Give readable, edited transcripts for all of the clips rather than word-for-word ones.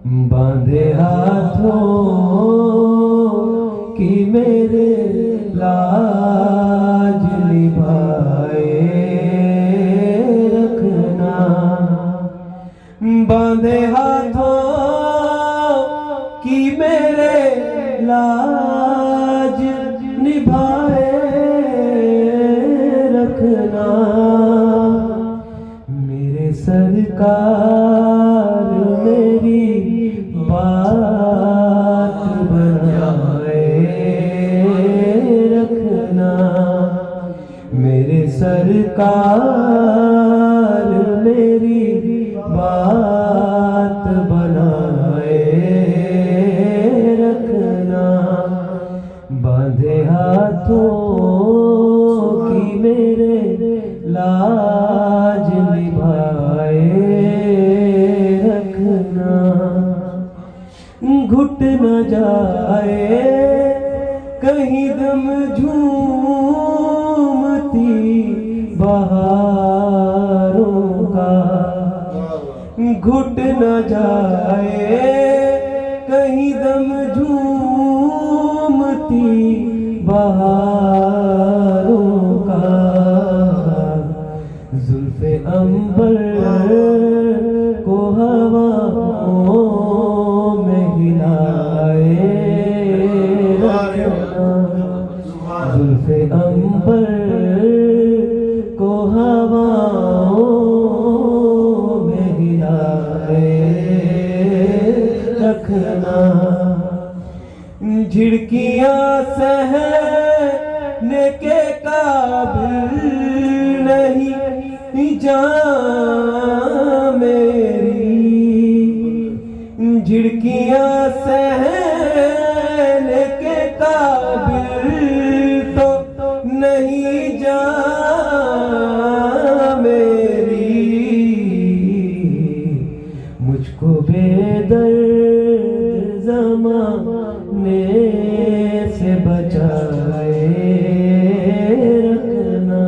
बांधे हाथों की मेरे लाज निभाए रखना। बांधे हाथों की मेरे लाज निभाए रखना। मेरे सरकार मेरी बात बनाए रखना। मेरे सरकार मेरी बात बनाए रखना। बांधे हाथों की मेरे लाज निभाए रखना। घुट न जाए कहीं दम झूमती बहारों का। घुट न जाए कहीं दम झूमती बहारों का। जुल्फे अंबर को हवाओं में हिलाए रखना। जुल्फे अंबर को हवाओं में हिलाए रखना। झिड़कियां सहने के काबिल नहीं जान मेरी। झिड़कियां सहने के काबिल तो नहीं जान मेरी। मुझको बेदर्द ज़माने से बचाए रखना।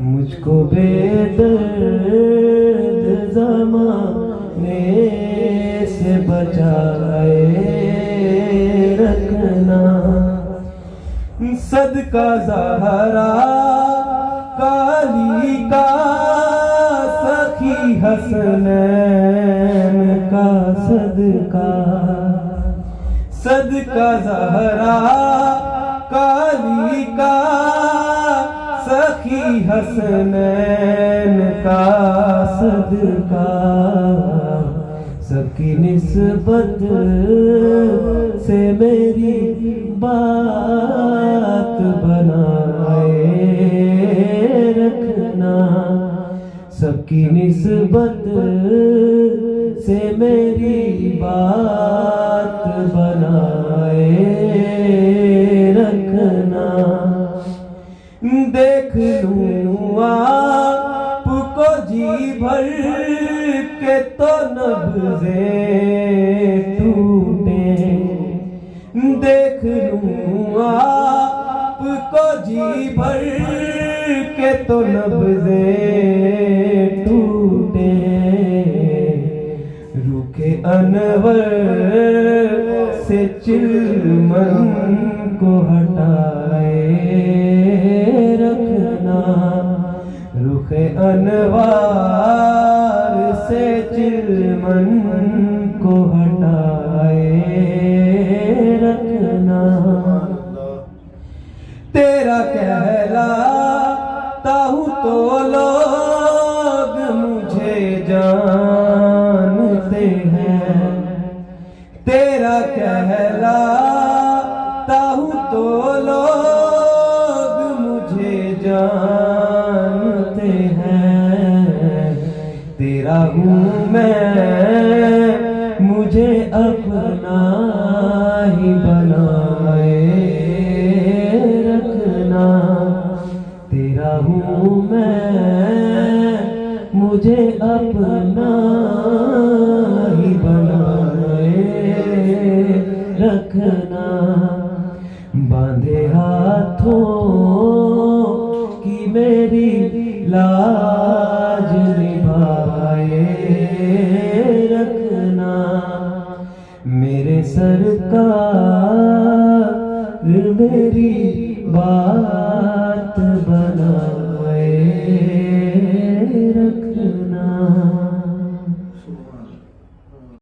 मुझको बेदर्द ज़माने से बचाए रखना। सदका ज़हरा काली का सखी हसनैन का सदका। सदका ज़हरा काली का सखी हसनैन का सदका। सबकी निस्बत से मेरी बात बनाए रखना। सबकी निस्बत से मेरी बात बनाए रखना। देख लूं आपको जी भर के तो नब्ज़े टूटे। देख लूं आपको जी भर के तो नब्ज़े टूटे। रूखे अनवर से चिलमन को हटाए रखना। रुखे अनवार से चिलमन को हटाए रखना। तेरा कहलाता हूँ तो लोग मुझे जानते हैं। तेरा कहलाता हूँ तो लोग मुझे जानते हैं। तेरा हूँ मैं मुझे अपना ही बनाए रखना। तेरा हूँ मैं मुझे अपना ही बनाए रखना। बांधे हाथों की मेरी लाज निभाए रखना। मेरे सरकार मेरी बात